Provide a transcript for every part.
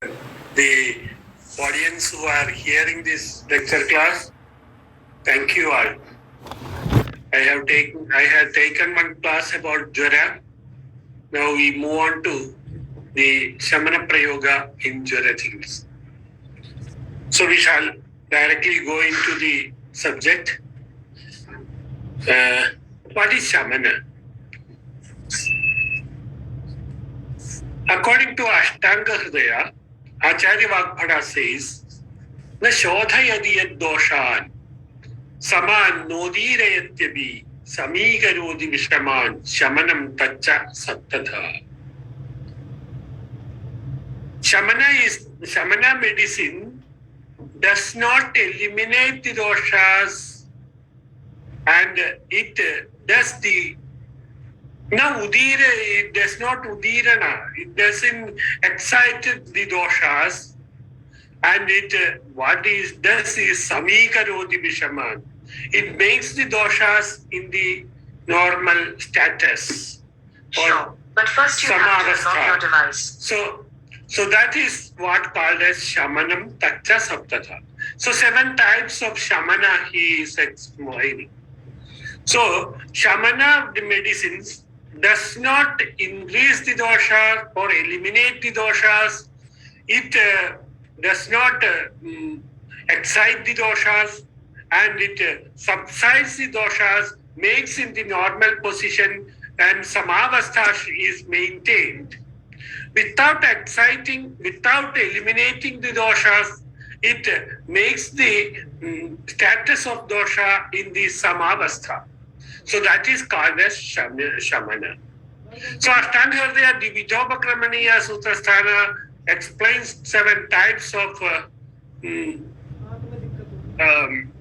the audience who are hearing this lecture class. Thank you all. I have taken one class about Jwara. Now we move on to the Shamana Prayoga in Jwara Chikitsa. So we shall directly go into the subject. What is Shamana? According to Ashtanga Hridaya, Acharya Vagbhata says, "Na shodhayadi yad doshan saman nodirayatyabi samigarodi vishaman shamanam tacha sattata." Shamana medicine does not eliminate the doshas, and it does the it does not udirana. It doesn't excite the doshas, and it what is does is samikaroti vishaman. It makes the doshas in the normal status. Sure, but first you have to unlock your device. So that is what called as shamanam tacha saptata. So 7 types of shamana he is explaining. So shamana, the medicines, does not increase the doshas or eliminate the doshas. It does not excite the doshas, and it subsides the doshas, makes in the normal position, and samavastha is maintained. Without exciting, without eliminating the doshas, it makes the status of dosha in the samavastha. So that is called as shamana. So Ashtanga Hridaya, the Vijobakramaniya Sutrasthana explains 7 types of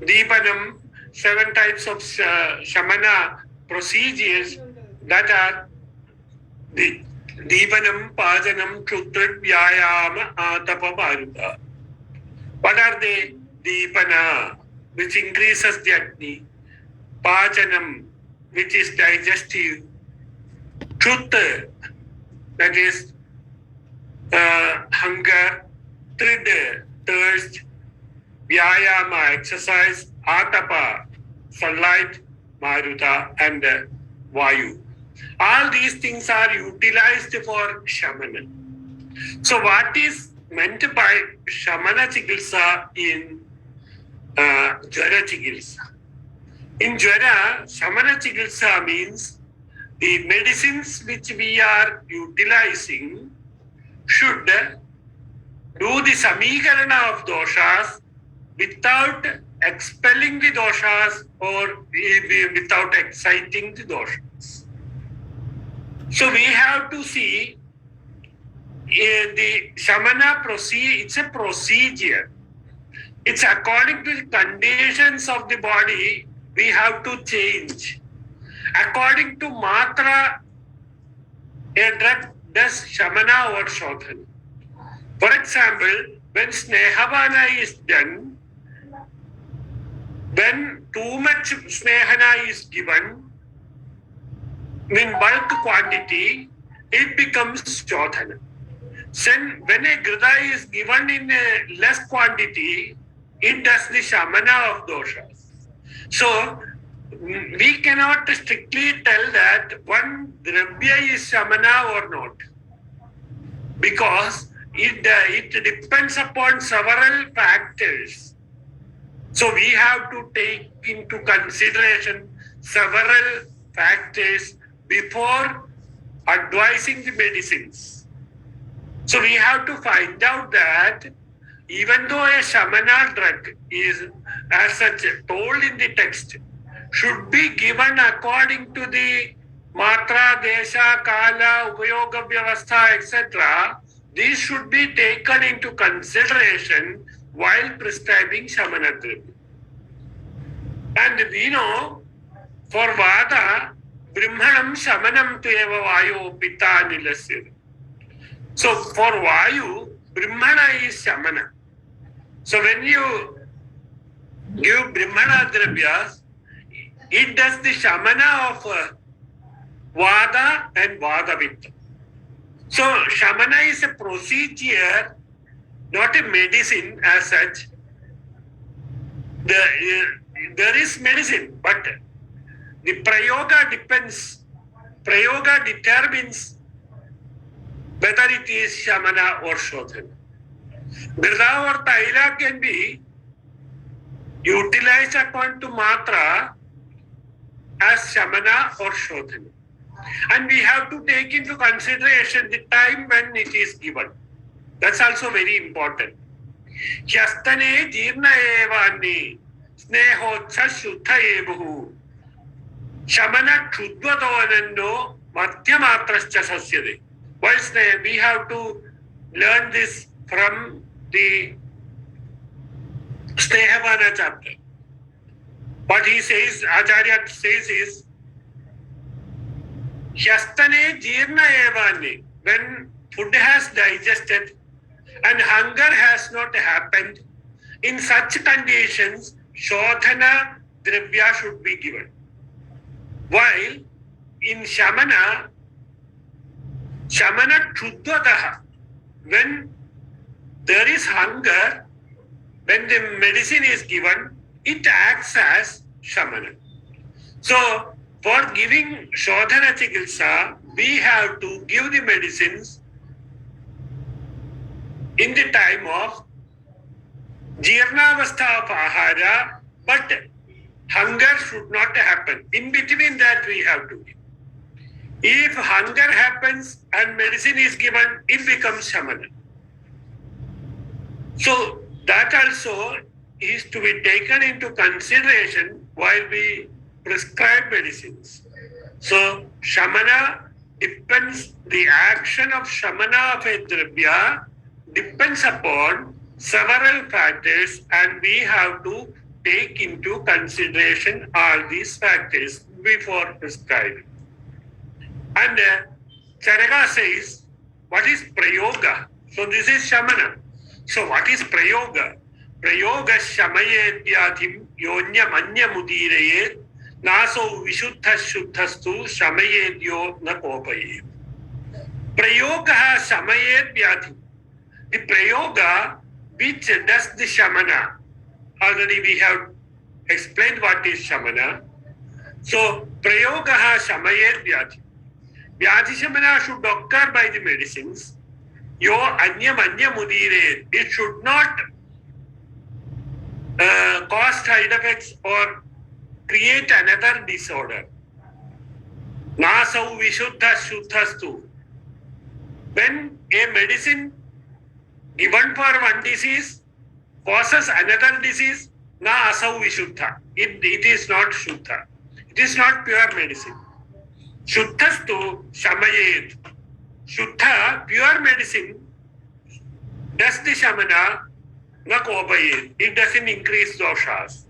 Deepanam, 7 types of shamana procedures that are the Deepanam, Pajanam, Kshutra, Vyayama, Atapa, Maruta. What are they? Deepana, which increases the Agni. Pajanam, which is digestive. Kshutra, that is hunger. Trid, thirst. Vyayama, exercise. Atapa, sunlight. Maruta, and Vayu. All these things are utilized for shamana. So what is meant by shamana chikitsa in Jwara chikitsa? In Jwara, shamana chikitsa means the medicines which we are utilizing should do the samikarana of doshas without expelling the doshas or without exciting the doshas. So we have to see the shamana procedure. It's a procedure. It's according to the conditions of the body, we have to change. According to matra, a drug does shamana or shodhana. For example, when snehavana is done, when too much snehana is given in bulk quantity, it becomes shodhana. When a grida is given in a less quantity, it does the shamana of doshas. So we cannot strictly tell that one dravya is shamana or not, because it depends upon several factors. So we have to take into consideration several factors before advising the medicines. So we have to find out that even though a shamana drug is as such told in the text, should be given according to the matra, desha, kala, upayoga vyavastha, etc., these should be taken into consideration while prescribing shamana dravya. And we know for vada, brahmanam shamanam tu eva vayo pitta nilasya. So for vayu, brahmana is shamana. So when you give brahmana dravyas, it does the shamana of vada and vada pitta. So shamana is a procedure not a medicine as such. There is medicine, but the prayoga determines whether it is Shamana or Shodhana. Mrida or Taila can be utilized according to Matra as Shamana or Shodhana. And we have to take into consideration the time when it is given. That's also very important. Hyastane jirna evani snehotsa shuddha ebuhu Shamana kshudvatonanno madhyamatrascha sasyade. Whilst we have to learn this from the Snehavana chapter. What he says, Acharya says is, Hyastane jirna evani, when food has digested and hunger has not happened, in such conditions, Shodhana Dravya should be given. While in Shamana Kshudvataha, when there is hunger, when the medicine is given, it acts as Shamana. So, for giving Shodhana Chikitsa, we have to give the medicines in the time of Jirnavastha of Ahara, but hunger should not happen. In between that, we have to give. If hunger happens and medicine is given, it becomes Shamana. So, that also is to be taken into consideration while we prescribe medicines. So, Shamana depends, the action of Shamana of a Dravya depends upon several factors, and we have to take into consideration all these factors before prescribing. And Charaka says, what is Prayoga? So this is Shamana. So what is Prayoga? Prayoga Shamaye Dhyadhim Yonya Manya Mudireye Naso Vishuddha Shuddhastu Shamaye Dyo Nakopaye. Prayoga Shamaye Dhyadhim. The Prayoga which does the Shamana. Already we have explained what is Shamana. So Prayoga Shamaye Dhyadhim. Vyadhi Shamana should occur by the medicines. Yo Anya Manya Mudire. It should not cause side effects or create another disorder. Nasau Vishuddha Shuddhastu. When a medicine given for one disease causes another disease, na asau Vishuddha. It is not Shuddha. It is not pure medicine. Shuddhastu Shamayet. Shuddha, pure medicine, does the Shamana, na kobayet. It doesn't increase doshas.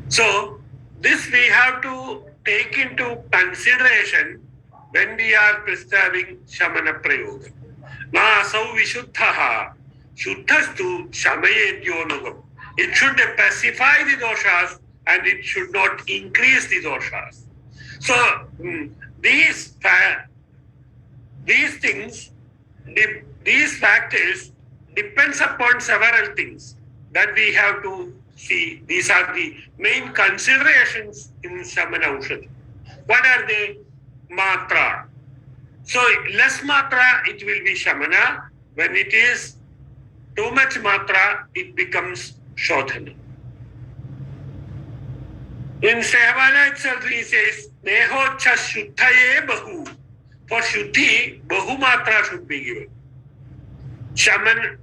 So, this we have to take into consideration when we are prescribing Shamana Prayoga. Na asau Vishuddhaha. Shuddhastu Shamayet Yonagam. It should pacify the doshas and it should not increase the doshas. So, these things, these factors depends upon several things that we have to see. These are the main considerations in Shamana Aushadhi. What are they? Matra. So, less matra, it will be Shamana. When it is too much matra, it becomes Shodhana. In Snehavana itself, he says, Nehocha Shuddhaye Bahu. For Shuddhi, Bahu Matra should be given. Shaman,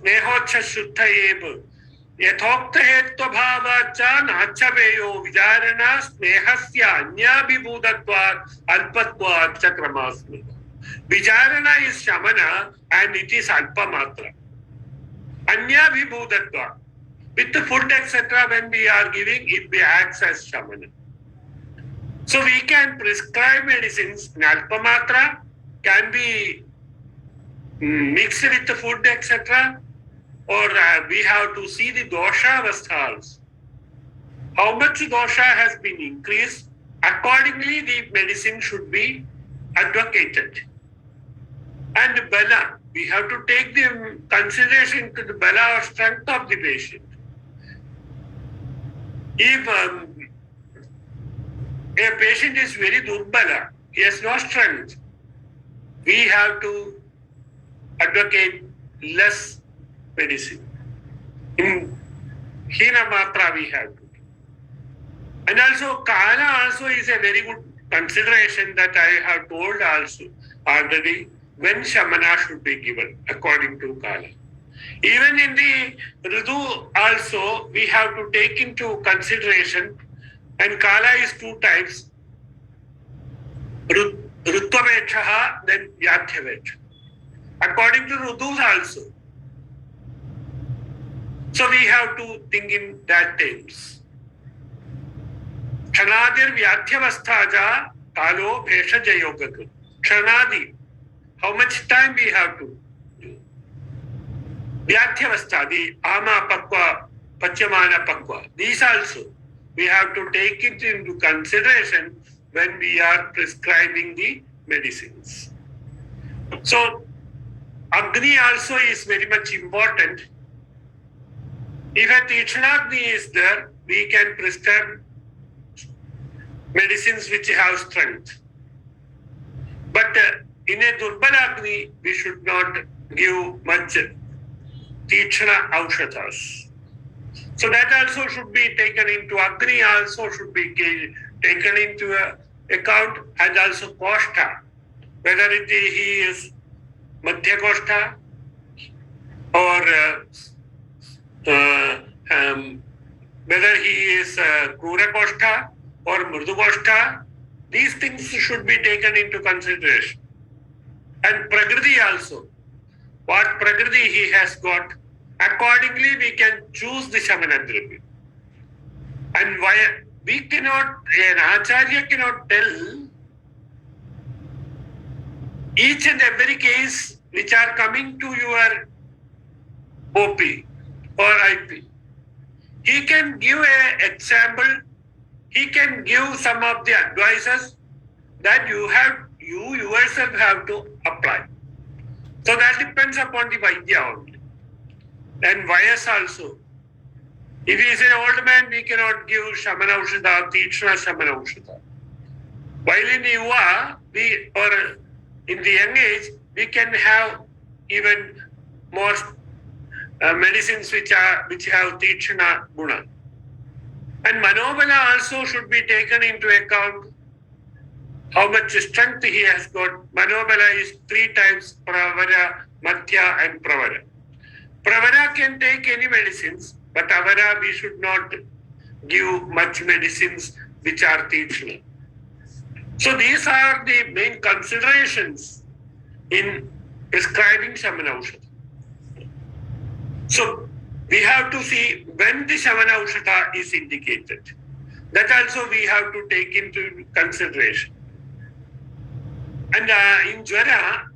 Nehocha Shuddhaye Bahu. Yathokta hetva bhavacha nacha veyo vijarana snehasya anyabhibhudatvat alpatvat chakramasmi. Vijarana is Shamana and it is Alpa Matra. Anyabhibhudatvat. With the food, etc., when we are giving, it acts as Shamana. So we can prescribe medicines in Alpamatra, can be mixed with the food, etc., or we have to see the dosha avasthas. How much dosha has been increased, accordingly the medicine should be advocated. And bala, we have to take the consideration to the bala or strength of the patient. If a patient is very durbala, he has no strength, we have to advocate less medicine. In Hina Matra we have to. And also Kala also is a very good consideration that I have told also already when Shamana should be given according to Kala. Even in the Ritu also we have to take into consideration, and Kala is two types, Rutvaveksha then Vyatyaveksha. According to Ritus also. So we have to think in that terms. Ksanadir Vyathyavasthaja Kalo Bheshaja Yogaku. Kshanadi. How much time we have to do? Vyathyavastha, the Ama Pakwa, Pachamana Pakwa. These also we have to take it into consideration when we are prescribing the medicines. So Agni also is very much important. If a Tichanagni is there, we can prescribe medicines which have strength. But in a Durbalagni, we should not give much Tichana Aushatas. So that also should be taken into Agni, also should be taken into account, and also Koshta. Whether he is Madhya Koshta or whether he is Krura Koshta or Murdu Koshta, these things should be taken into consideration. And Prakriti also. What Prakriti he has got, accordingly we can choose the Shamana Drabya. And why we cannot, an Acharya cannot tell each and every case which are coming to your OP or IP. He can give an example, he can give some of the advices that you yourself have to apply. So that depends upon the Vaidya only. And Vayas also. If he is an old man, we cannot give Shamana Ushada, Tichana Shamana Ushada. While in Yuva, or in the young age, we can have even more medicines which have Tichana Guna. And Manobala also should be taken into account how much strength he has got. Manobala is 3 times Pravara, Mathya and Pravara. Pravara can take any medicines, but Avara we should not give much medicines which are Tichana. So these are the main considerations in prescribing Shamana Ushada. So we have to see when the Shamana Ushada is indicated. That also we have to take into consideration. And in Jwara,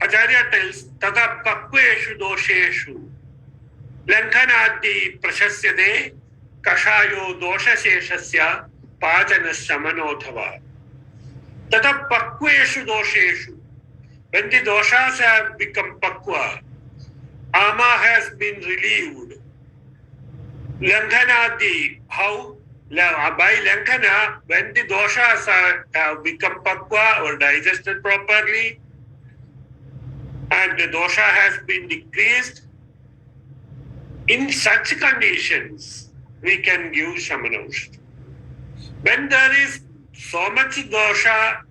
Acharya tells, Tada Pakveshu Dosheshu Lankhanadi Prashasyade Kashayo Dosha Sheshasya Pajana Shamanodhava. Tada Pakveshu Dosheshu. When the doshas have become Pakwa, Ama has been relieved. Lankhanadi, how? By Lankhana, when the doshas have become Pakwa or digested properly, and the dosha has been decreased, in such conditions, we can give Shamana Ushada. When there is so much dosha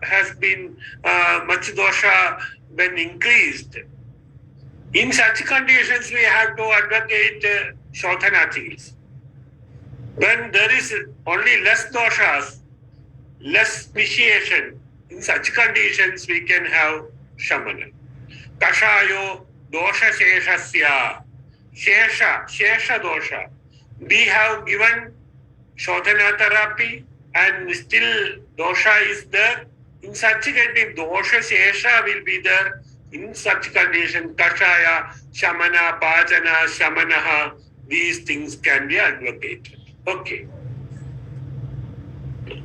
has been, much dosha when increased, in such conditions, we have to advocate Shodhanachils. When there is only less doshas, less vitiation, in such conditions, we can have Shamana. Kashayo dosha sheshasya, shesha dosha. We have given Shodhana therapy and still dosha is there. In such condition, dosha shesha will be there. In such condition, Kashaya, Shamana, Pajana, Shamanaha, these things can be advocated. Okay.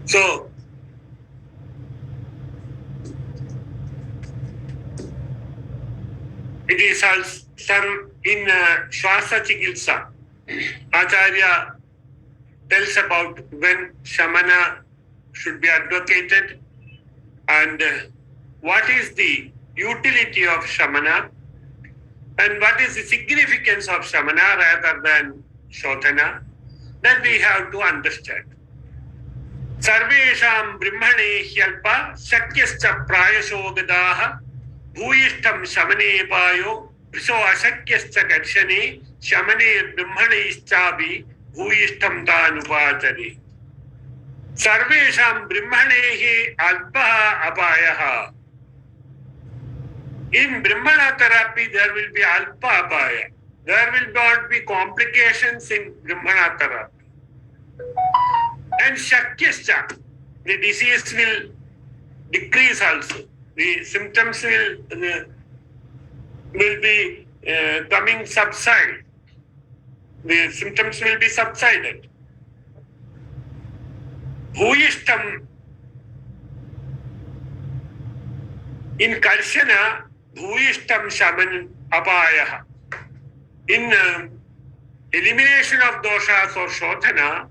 So, It is also in Shwasa Chikitsa. Acharya tells about when Shamana should be advocated and what is the utility of Shamana and what is the significance of Shamana rather than Shodhana, that we have to understand. Sarvesham brahmane hyalpa shakyascha prayashodadaha bhuyishtam shamane payo prisho ashakyascha karshane shamane brahmane ischabi bhuyishtam tanupachari. Sarvesham brahmane alpaha apayaha. In Brahmana therapy, there will be alpa apaya. There will not be complications in Brahmana therapy. And Shakyascha, the disease will decrease also. The symptoms will be coming subside. The symptoms will be subsided. Bhuyishtam, in Karshana, Bhuyishtam Shaman Apayaha. In elimination of doshas or shodhana,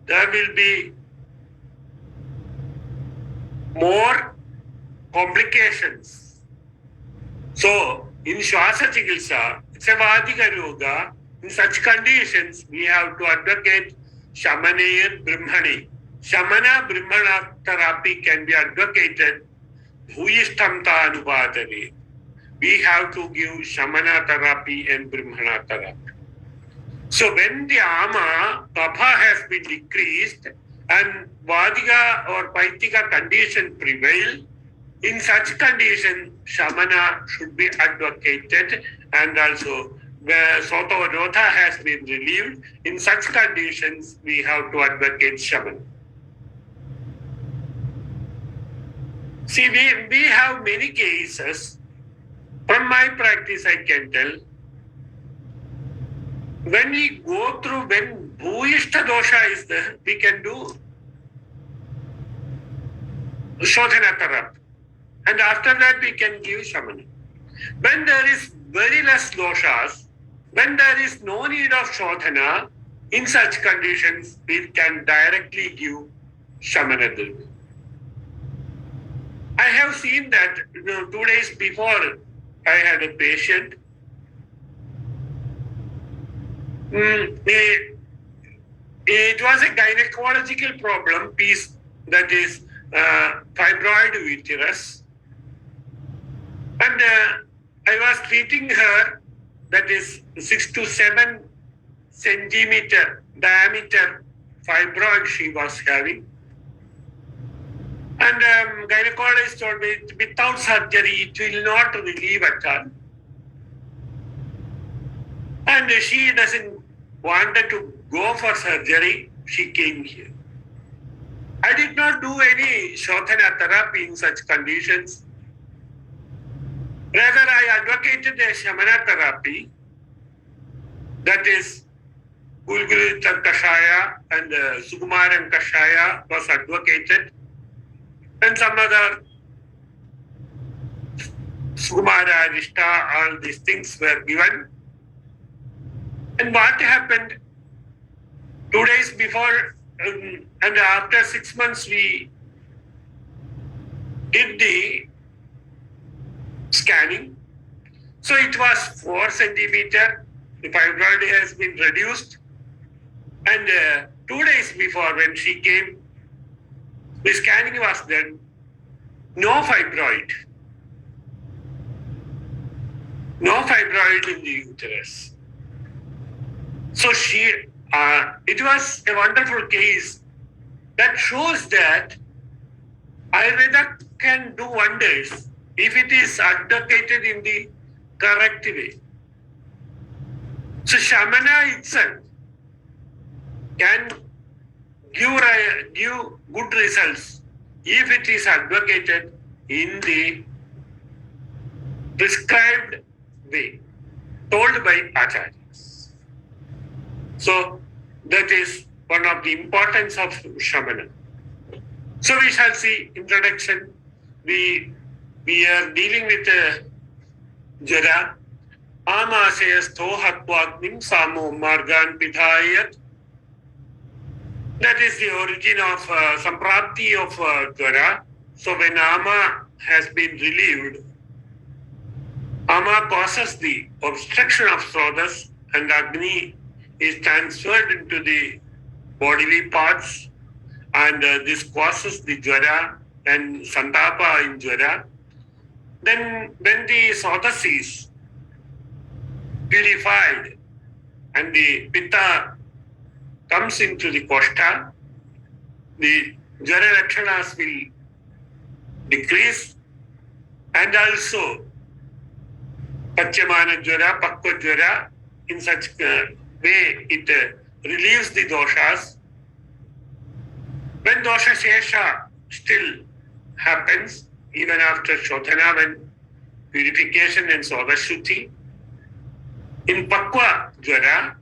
there will be more complications. So, in Shwasa Chikitsa, it's a Vadika Yoga. In such conditions, we have to advocate Shamane Brahmani. Shamana Brahmana therapy can be advocated Bhuyishtam Tanupatari. We have to give Shamana therapy and Brahmana therapy. So when the ama, kapha has been decreased and Vadika or Paitika condition prevail, in such condition, Shamana should be advocated and also where Sotavarotha has been relieved, in such conditions, we have to advocate Shamana. See, we have many cases. From my practice, I can tell. When we go through, when Bhuyishta dosha is there, we can do Shodhana therapy. And after that, we can give Shamana. When there is very less doshas, when there is no need of Shodhana, in such conditions, we can directly give Shamana therapy. I have seen that 2 days before I had a patient. It was a gynecological problem, piece that is fibroid uterus. And I was treating her, that is 6 to 7 centimeter diameter fibroid she was having. And gynecologist told me without surgery, it will not relieve at all. And she doesn't want to go for surgery. She came here. I did not do any Shodhana therapy in such conditions. Rather, I advocated a Shamana therapy, that is Gulgulita Kashaya and Sukumaran Kashaya was advocated. And some other Sukumara, Arishta, all these things were given. And what happened 2 days before and after 6 months, we did the scanning. So it was 4 centimeter. The fibroid has been reduced. And 2 days before, when she came, the scanning was done. No fibroid. No fibroid in the uterus. So it was a wonderful case that shows that Ayurveda can do wonders if it is advocated in the correct way. So Shamana itself can give good results if it is advocated in the prescribed way, told by acharyas. So that is one of the importance of Shamana. So we shall see introduction. We are dealing with Jara. Amasayastho hatvatnim samo margan pithayat. That is the origin of samprapti of Dwara. So when Ama has been relieved, Ama causes the obstruction of Srotas and Agni is transferred into the bodily parts, and this causes the Dwara and Santapa in Dwara. Then when the Srotas is purified and the Pitta comes into the Koshta, the Jwara Lakshanas will decrease, and also Pachyamana Jwara, Pakva Jwara, in such way it relieves the doshas. When dosha shesha still happens, even after Shodhana, when purification and Sodashuddhi, in Pakva Jwara,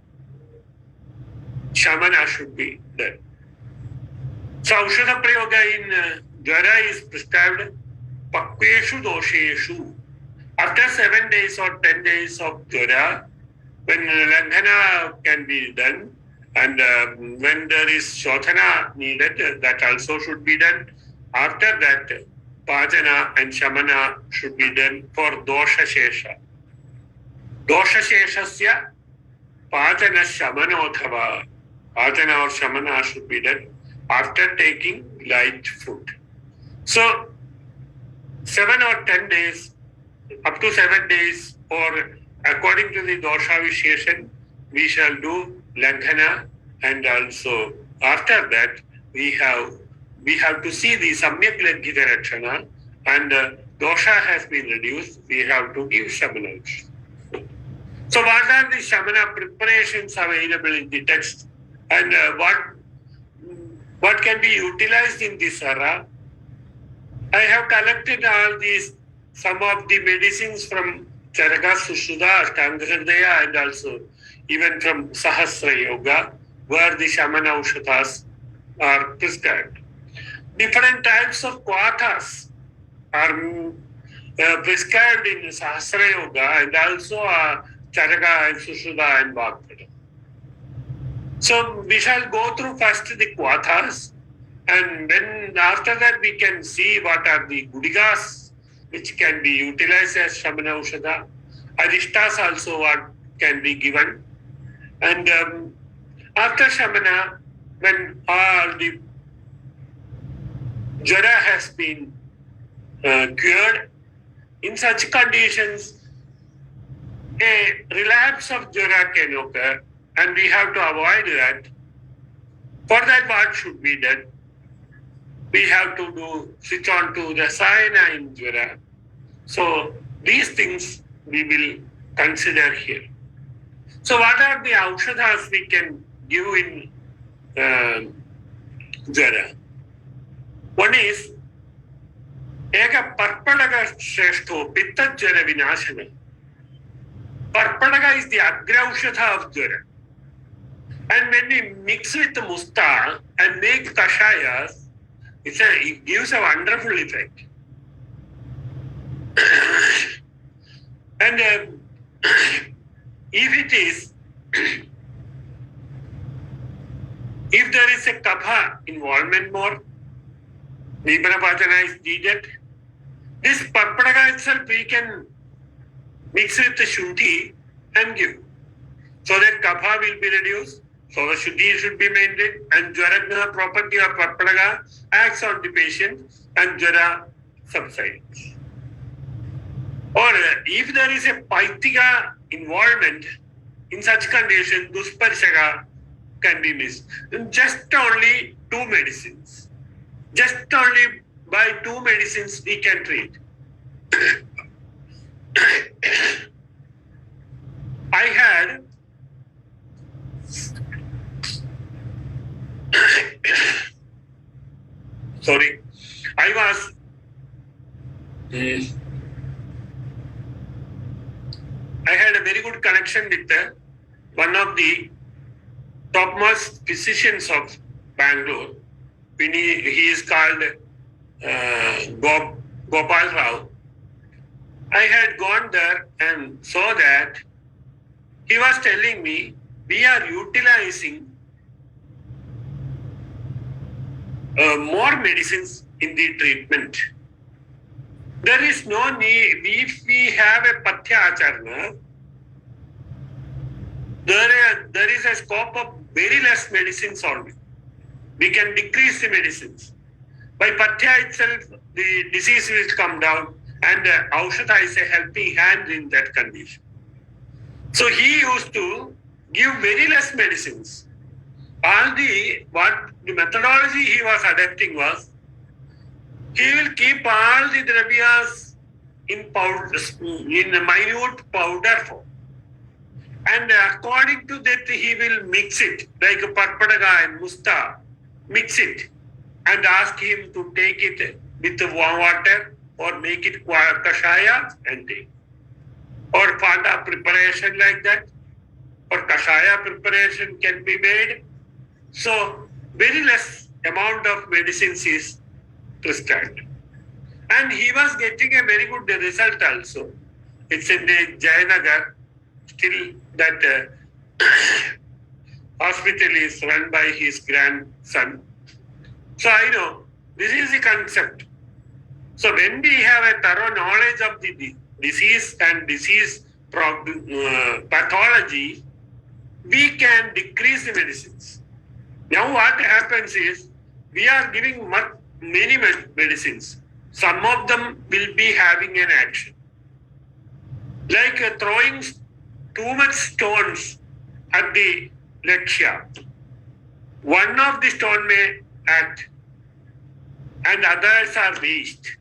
Shamana should be done. So Aushadha Prayoga in Jwara is prescribed Pakveshu Dosheshu. After 7 days or 10 days of Jwara, when Langhana can be done, and when there is Shodhana needed, that also should be done. After that, Pajana and Shamana should be done for Dosha Shesha. Dosha Sheshasya Pajana Shamanodhava. Pajana or Shamana should be done after taking light food. So 7 or 10 days, up to 7 days, or according to the dosha visheshan, we shall do langhana, and also after that we have to see the samyak laghita rakshana, and dosha has been reduced, we have to give shamana. So what are the shamana preparations available in the text, and what can be utilized in this era? I have collected all these, some of the medicines from Charaka, Sushruta, Ashtanga Hridaya, and also even from Sahasra Yoga, where the Shamana Aushadas are prescribed. Different types of Kwathas are prescribed in Sahasra Yoga, and also Charaka and Sushruta and Bhakti. So we shall go through first the Kwathas, and then after that we can see what are the Gudigas which can be utilized as Shamana Aushadha. Adishtas also what can be given. And after Shamana, when all the Jwara has been cured, in such conditions, a relapse of Jwara can occur, and we have to avoid that. For that, what should be done? We have to switch on to the Rasayana in Jwara. So these things we will consider here. So what are the Aushadhas we can give in Jwara? One is Eka Parpadaga Shreshto Pitta Jwara Vinashana. Parpadaga is the Agra Aushadha of Jwara. And when we mix with the Musta and make Kashayas, it gives a wonderful effect. And if there is a kapha involvement more, Nibanapachana is needed. This Parpadaga itself we can mix with the Shuddhi and give. So that kapha will be reduced. So the Shuddhi should be maintained, and Jwaragna property of Parpadaga acts on the patient and Jwara subsides. Or if there is a Paitika involvement, in such condition, Dusparshaga can be missed. Just only 2 medicines. Just only by 2 medicines we can treat. I had sorry, I was I had a very good connection with one of the topmost physicians of Bangalore. He is called Gopal Rao. I had gone there and saw that he was telling me we are utilizing more medicines in the treatment. There is no need, if we have a Pathya Acharna, there is a scope of very less medicines only. We can decrease the medicines. By Pathya itself, the disease will come down, and Aushadha is a helping hand in that condition. So he used to give very less medicines. What the methodology he was adapting was, he will keep all the dravyas in powder, in a minute powder form. And according to that, he will mix it, like Parpadaga and Musta, mix it and ask him to take it with water or make it kashaya and take. Or Panda preparation like that, or kashaya preparation can be made. So very less amount of medicines is prescribed. And he was getting a very good result also. It's in the Jayanagar, still that hospital is run by his grandson. So I know this is the concept. So when we have a thorough knowledge of the disease and disease pathology, we can decrease the medicines. Now what happens is, we are giving many medicines. Some of them will be having an action. Like throwing too much stones at the Lakshya. One of the stone may act and others are waste.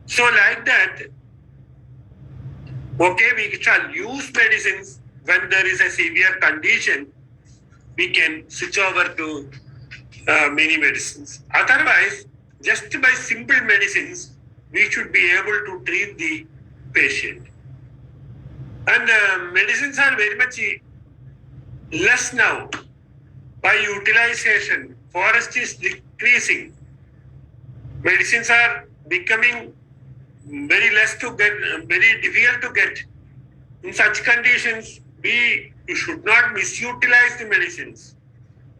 So like that, okay, we shall use medicines when there is a severe condition. We can switch over to many medicines. Otherwise, just by simple medicines, we should be able to treat the patient. And medicines are very much less now. By utilization, forest is decreasing. Medicines are becoming very less to get, very difficult to get. In such conditions, we should not misutilize the medicines.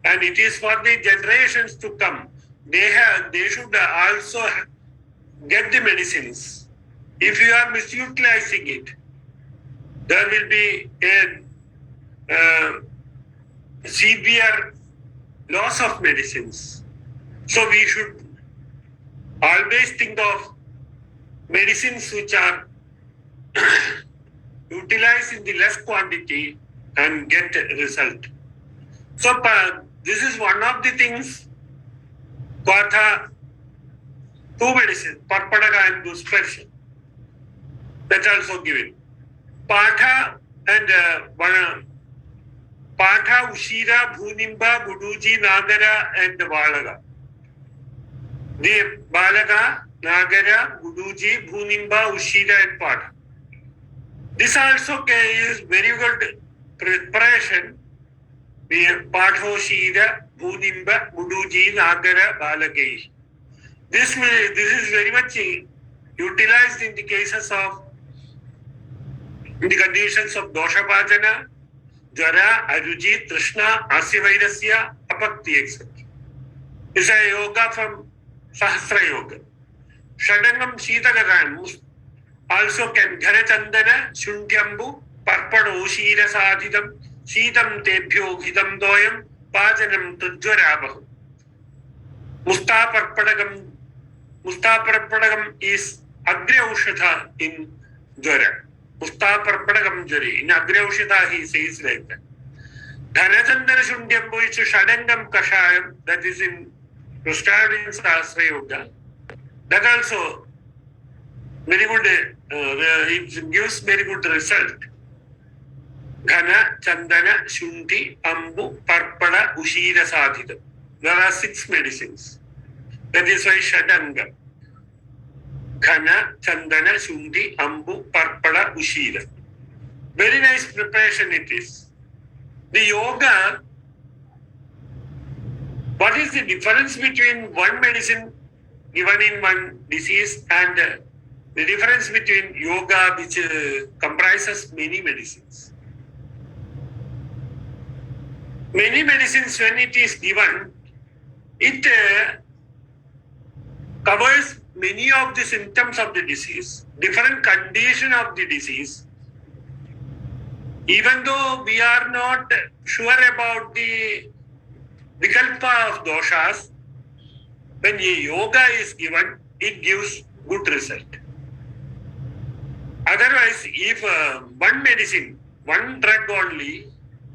And it is for the generations to come. They should also get the medicines. If you are misutilizing it, there will be a severe loss of medicines. So we should always think of medicines which are utilized in the less quantity and get a result. So this is one of the things. Patha, two medicines, Parpadaga and Duspersha. That's also given. Patha and Patha, Ushira, Bhunimba, Guduji, Nagara and Balaga. The Balaga, Nagara, Guduji, Bhunimba, Ushira and Patha. This also is very good preparation. We have Patho, Shira, Bhunimba, Guduji, Nagara, Balagai. This is very much utilized in the cases of, in the conditions of Doshapajana, Jara, Aruji, Trishna, Asivairasya, Apakti, etc. It's a yoga from Sahasra Yoga. Shadangam Shitagaram also can Gharachandana, Shundyambu, Parpado, Shira Sadhidam, Shitam Tebhyo, Hidam Doyam, Pajanam Tujjarabahu. Mustaparpadagam is Agre Ushadha in Jara. Mustaparpadagam Jari. In Agre Ushadha he says like that. Dhanachandana Shundyambu is Shadangam Kashayam, that is in prescribed in Sahasra Yoga. That also very good, it gives very good result. Ghana, Chandana, Shundi, Ambu, Parpada, Ushira Sadhita. There are 6 medicines. That is why Shadanga. Ghana, Chandana, Shundi, Ambu, Parpada, Ushira. Very nice preparation it is. The yoga, what is the difference between one medicine given in one disease and the difference between yoga which comprises many medicines? Many medicines, when it is given, it covers many of the symptoms of the disease, different condition of the disease. Even though we are not sure about the vikalpa of doshas, when a yoga is given, it gives good result. Otherwise, if one medicine, one drug only,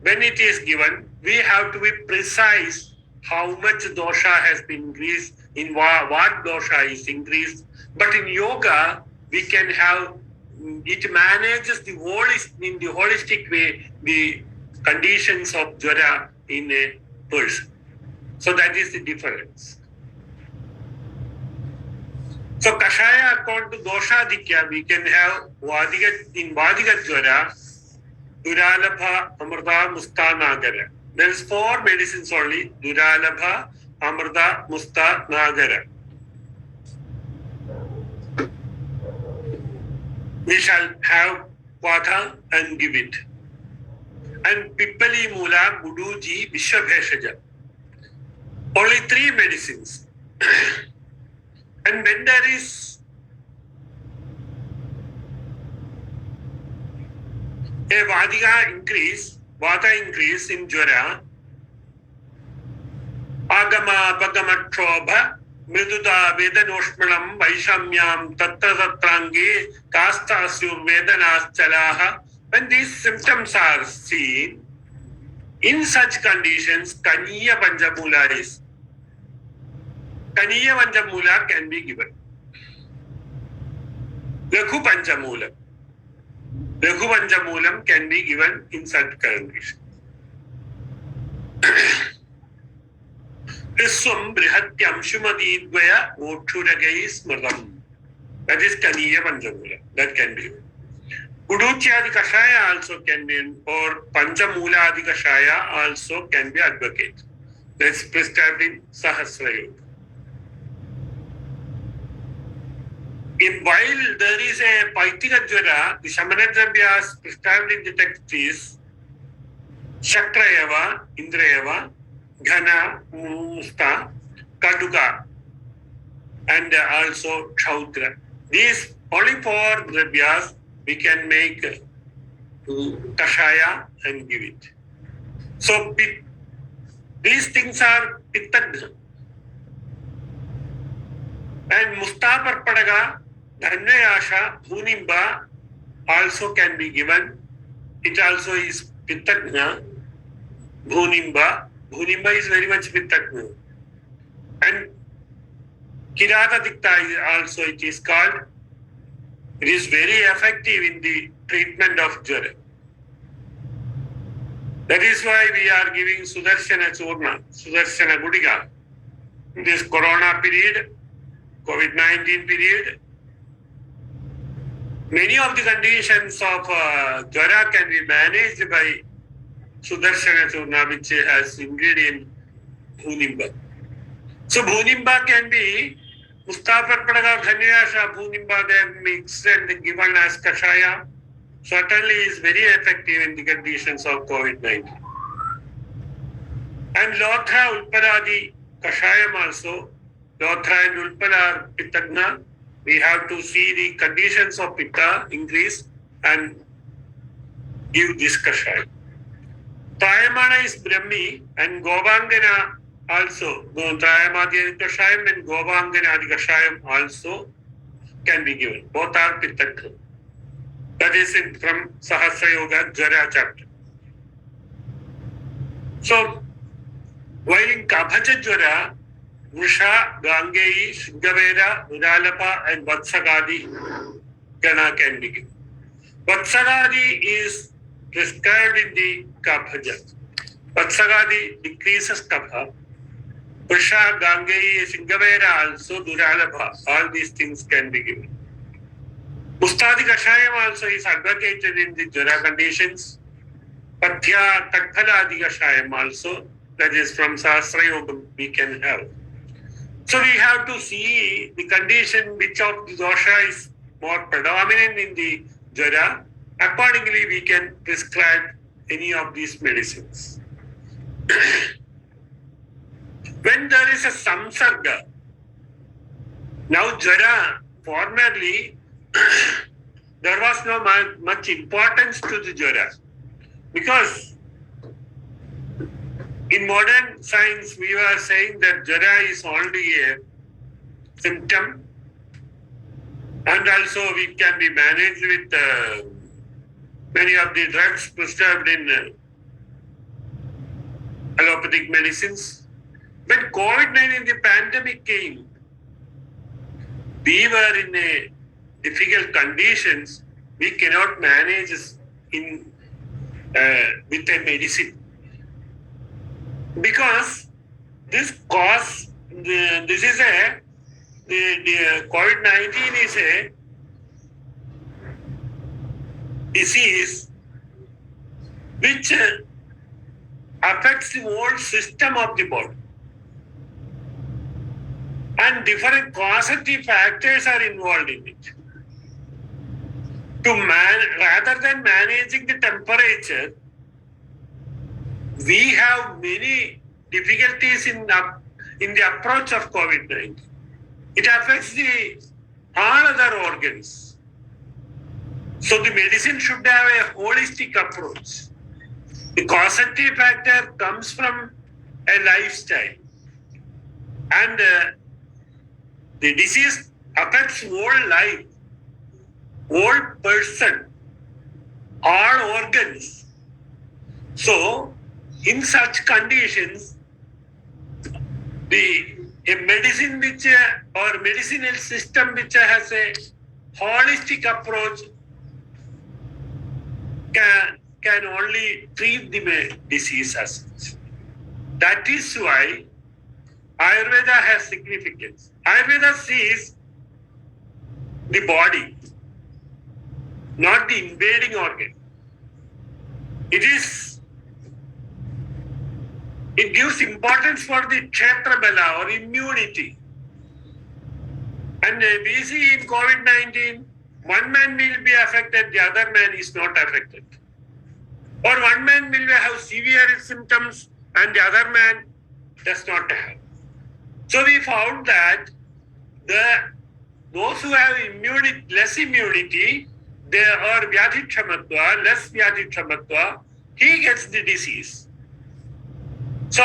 when it is given, we have to be precise how much dosha has been increased, in what dosha is increased. But in yoga, we can have, it manages the in the holistic way, the conditions of jwara in a person. So that is the difference. So kashaya according to doshadikya, we can have in Vadiga jwara, Duralabha, Amrta, Musta, Nagara. There is 4 medicines only, Duralabha, Amrta, Musta, Nagara. We shall have Vata and give it. And Pippali Mula, Guduji, Vishwabheshaja. Only 3 medicines. And when there is a Vadiga increase, Vata increase in jwara, Agama, Pagama, Trobha, Mriduta, Vedanoshmalam, Vaishamyam, Tatra Tatrangi, Kastasur, Vedanas, Chalaha. When these symptoms are seen, in such conditions, Kaniya Panjamula is. Kaniya Panjamula can be given. Lakhu Panjamula. Lakhu Panjamulam can be given in such conditions. Iswam Brihatyam Shumadi Dvaya Oturagai Smradam. That is Kaniya Panjamula. That can be. Uduchyadi Kashaya also can be, or Panchamula Adi Kashaya also can be advocated. That's prescribed in Sahasra Yoga. While there is a Paitika Jwara, the Shamana Dravyas prescribed in the text is Shakrayava, Indrayava, Ghana, Musta, Kaduka, and also Chaudra. These only 4 Dravyas we can make Kashaya and give it. So these things are Pittagna. And Mustaparpadaga, Dhanyayasha, Bhunimba also can be given. It also is Pittagna, Bhunimba. Bhunimba is very much Pittagna. And Kirata Dikta also it is called. It is very effective in the treatment of jwara. That is why we are giving Sudarshana Churna, Sudarshana Gudiga. In this Corona period, COVID-19 period, many of the conditions of jwara can be managed by Sudarshana Churna, which has ingredient Bhunimba. So Bhunimba can be Mustaparpadaga, Dhanyasha, Bhunimba, then mixed and given as Kashaya, certainly is very effective in the conditions of COVID-19. And Lothra, Ulpadadi, Kashayam also, Lothra and Ulpada are Pittagna. We have to see the conditions of Pitta increase and give this Kashaya. Trayamana is Brahmi and Govangana also. Trayamadi Kashayam and Govangana Kashayam also can be given. Both are Pittagna. That is from Sahasra Yoga Jwara chapter. So, while in Kabhaja Jwara, Vrisha, Gangeyi, Shingavera, Udalapa, and Vatsagadi Gana can be given. Vatsagadi is prescribed in the Kabhaja. Vatsagadi decreases Kabha. Vrisha, Gangeyi, Shingavera also, Duralapa, all these things can be given. Mustadi Kashayam also is advocated in the jwara conditions. Pathya Takhaladi Kashayam also, that is from Sahasra Yoga, we can have. So we have to see the condition which of the dosha is more predominant in the jwara. Accordingly, we can prescribe any of these medicines. when there is a samsarga, now jara, formerly there was no much importance to the jara because in modern science we were saying that jara is only a symptom and also it can be managed with many of the drugs prescribed in allopathic medicines. When COVID-19, the pandemic came, we were in a difficult conditions. We cannot manage in with a medicine because this cause. This is the COVID-19 is a disease which affects the whole system of the body. And different causative factors are involved in it. Rather than managing the temperature, we have many difficulties in the approach of COVID-19. It affects all other organs. So the medicine should have a holistic approach. The causative factor comes from a lifestyle. And the disease affects whole life, whole person, all organs. So, in such conditions, a medicine which or medicinal system which has a holistic approach can only treat the disease as such. That is why Ayurveda has significance. Ayurveda sees the body, not the invading organ. It gives importance for the Kshetra Bala or immunity. And we see in COVID-19, one man will be affected, the other man is not affected. Or one man will have severe symptoms and the other man does not have. So we found that those who have less immunity, they are Vyadhi Kshamatva, less Vyadhi Kshamatva, he gets the disease. So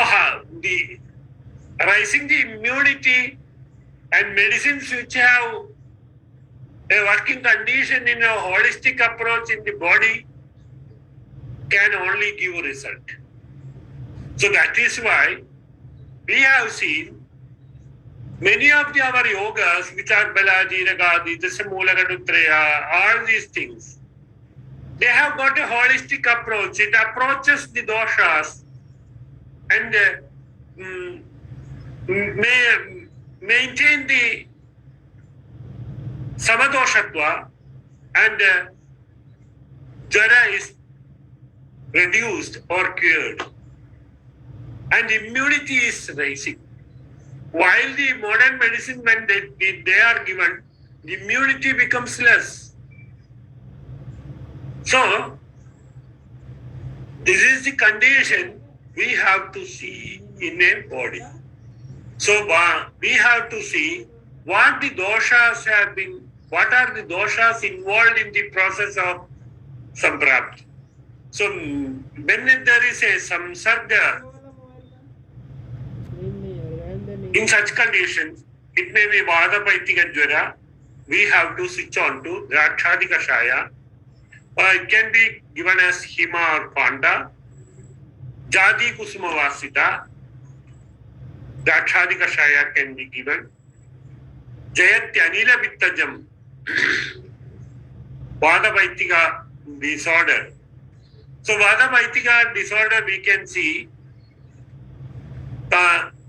rising the immunity and medicines which have a working condition in a holistic approach in the body can only give a result. So that is why we have seen many of our yogas, which are Balaji, Ragadi, Dasamula, all these things, they have got a holistic approach. It approaches the doshas and maintain the samadoshatva, and jara is reduced or cured. And immunity is rising. While the modern medicine, when they are given, the immunity becomes less. So, this is the condition we have to see in a body. So, we have to see what the doshas have been, what are the doshas involved in the process of samprapti. So, when there is a samsarga, in such conditions, it may be Vada Paitika Jwara, we have to switch on to Drakshadi Kashaya. It can be given as Hima or Panda, Jadi Kusuma Vasita, Drakshadi Kashaya can be given, Jayatyanila Vittajam, Vada Paitika disorder. So Vada Paitika disorder we can see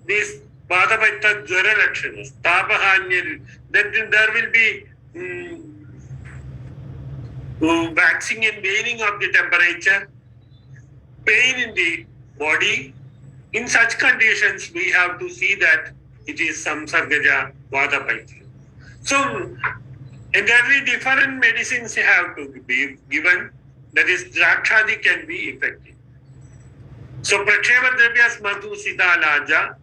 this Vada Paita Jwara Lakshanas, Tapahanya, then there will be waxing and waning of the temperature, pain in the body. In such conditions, we have to see that it is Samsargaja Vada Paita. So, entirely different medicines have to be given, that is, Drakshadi can be effective. So Pracheva Dravyas Madhu Sita Laja,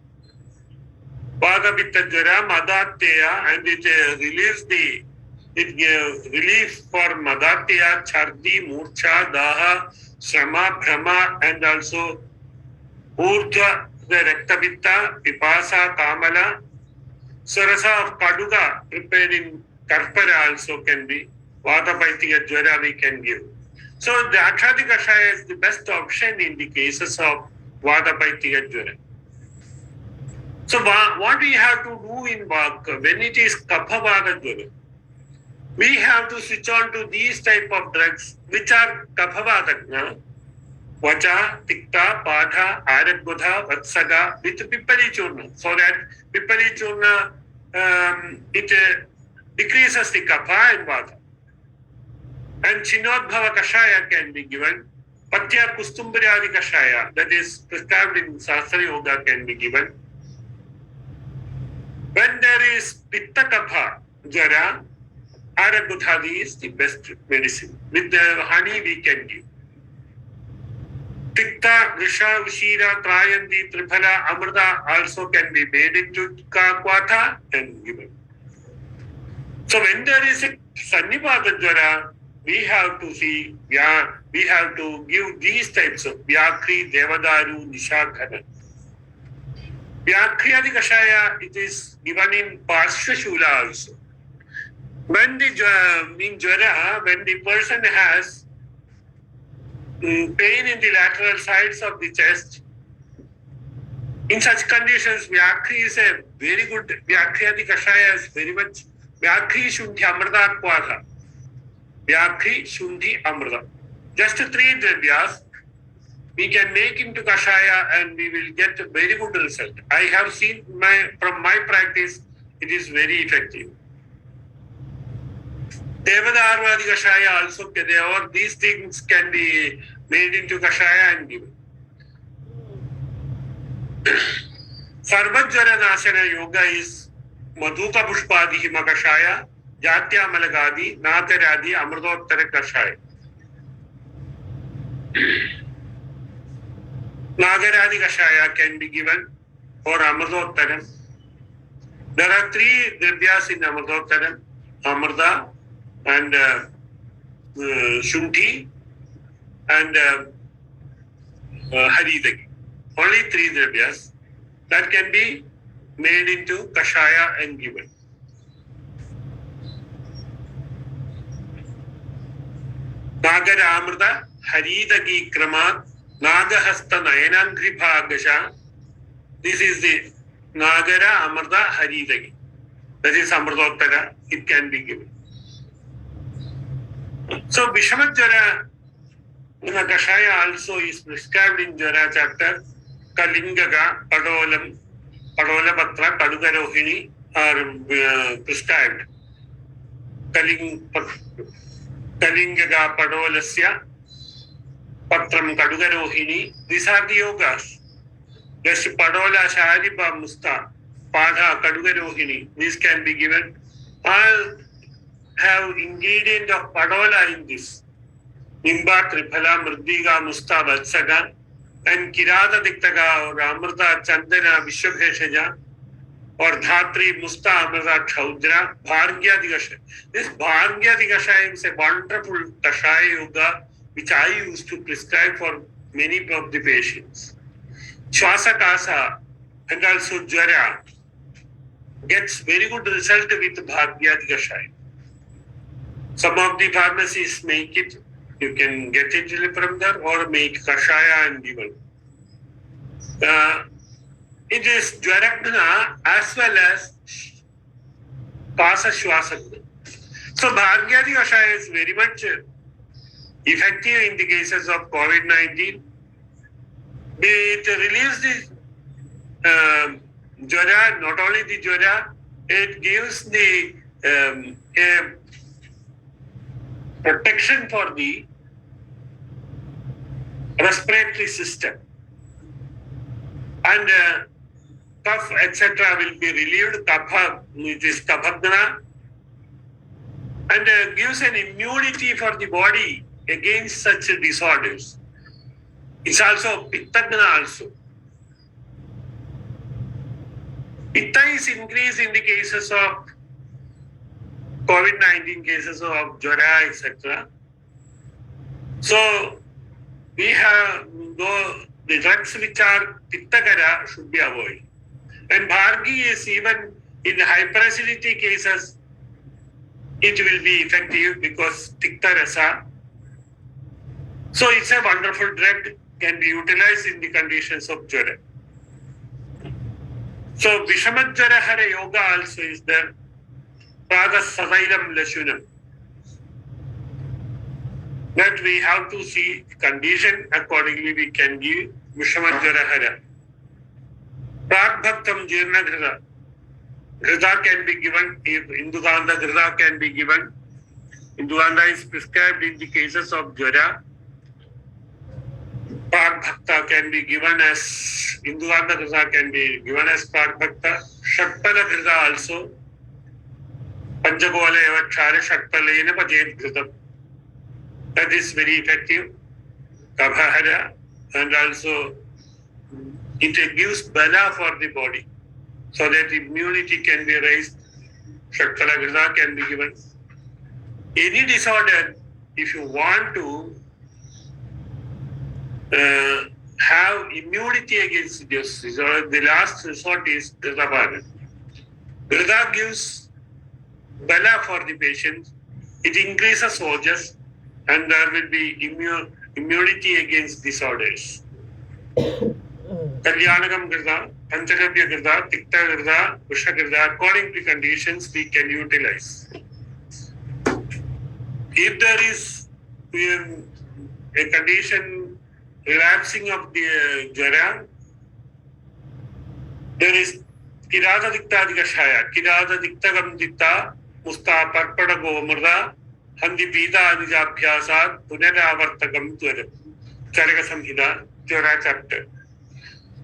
Bhagavitta Jara, Madatya, and it relieves it gives relief for Madatya, Chardi, Murcha, Daha, Shrama, Brahma, and also Urja, the Rektavitta, Pipasa, Kamala, Sarasa of Kaduga, prepared in Karpara also can be, Vatapaitiya Jara we can give. So the Akshati Kashaya is the best option in the cases of Vatapaitiya Jara. So what we have to do in Vaka, when it is Kapha Vata Jara, we have to switch on to these type of drugs which are Kapha Vata, Vacha, Tikta, Padha, Arabudha, Vatsaga with Pipali Churna, so that Pipali Churna it decreases the Kapha and Vata. And Chinodbhava Kashaya can be given. Patya Kustumbariyadi Kashaya, that is prescribed in Sastra Yoga, can be given. When there is Pitta Kapha Jara, Arabudhadi is the best medicine. With the honey we can give. Tikta, Risha, Vishira, Trayandi, Triphala, Amrita also can be made into Kakwatha and given. So when there is a Sannipata Jara, we have to see, we have to give these types of Vyakri, Devadaru, Nishakhana. Vyakri Adi Kashaya, it is given in Parshvashula also. When the Jara, when the person has pain in the lateral sides of the chest, in such conditions, Vyakri is a very good, Vyakri Adi Kashaya is very much, Vyakri Shundhi Amrita Kwatha. Vyakri, Shundi, Amrita. Just 3 dravyas we can make into Kashaya and we will get a very good result. I have seen from my practice, it is very effective. Devadarvadi Kashaya also, all these things can be made into Kashaya and given. Sarvajara Nasana Yoga is Madhuka Pushpadi Hima Kashaya, Jatya Malagadi, Nataradi, Amritottara Kashaya. Nagaradi Kashaya can be given for Amritottaram. There are 3 dravyas in Amritottaram, Amrita and Shunti and Haridagi. Only 3 dravyas that can be made into Kashaya and given. Nagara Amrita, Haridagi Kramat, Nagahasta Nayanangri Bhagasha. This is the Nagara Amrita Haridagi. That is Amritottara, it can be given. So Vishamajara in a Kashaya also is prescribed in Jara chapter. Kalingaga, Padolam, Padola Patra, Kadugarohini are prescribed. Kalingaga Padolasya, Patram Kadugarohini, these are the yogas. Just Padola Sharipa Musta, Padha Kadugarohini, these can be given. All have ingredient of Padola in this. Nimba, Triphala, Murdiga, Musta, Vatsaga, and Kirada Diktaga or Amrita, Chandana, Vishwabheshaja, or Dhatri, Musta, Amrita, Chaudra, Bhargya Dikashaya. This Bhargya Dikashaya is a wonderful Kashaya Yoga which I used to prescribe for many of the patients. Shwasakasa and also Jara gets very good result with Bhargya Dikashaya. Some of the pharmacies make it, you can get it from there or make Kashaya and given. It is Jwaragna as well as Kasa Shwasagna. So Bhargyadi Kashaya is very much effective in the cases of COVID-19. It relieves the Jwara, not only the Jwara, it gives the protection for the respiratory system, and cough etc. will be relieved. Kapha, it is Kaphagna, and gives an immunity for the body against such disorders. It's also Pittagna also. Pitta is increased in the cases of COVID-19 cases of Jara, etc. So we have the drugs which are Pittakara should be avoided. And Bhargi is even in hyperacidity cases, it will be effective because Tikta Rasa. So it's a wonderful drug, can be utilized in the conditions of Jara. So Vishamajara Hara Yoga also is there. Praga Savailam Lashunam. That we have to see the condition, accordingly we can give Vishamajara Hara. Prag Bhaktam Jirna Ghriza. Ghriza can be given, if Induganda Ghriza can be given. Induganda is prescribed in the cases of Jara. Prag Bhakta can be given as, Induganda Ghriza can be given as Prag Bhakta. Shakpala Ghriza also. Panchagola eva Kshara Shakpalena Pajet Ghritam. That is very effective. Kabhahara, and also it gives bala for the body so that immunity can be raised. Shakpala Ghriza can be given. Any disorder, if you want to have immunity against this disorder, the last resort is Ghriza. Ghriza gives bala for the patient. It increases soldiers and there will be immunity against disorders. Kalyanagam Ghriza, Panchagavya Ghriza, Tikta Ghriza, Vrisha Ghriza, according to conditions we can utilize. If there is a condition relapsing of the Jara, there is Kirada Dikta Adhikashaya, Kirada Diktagam Dikta, Musta Parpada Gomurda, Handi Vida Anijabhyasat, Puneravartagam Tuera, Charaka Samhita, Jara chapter.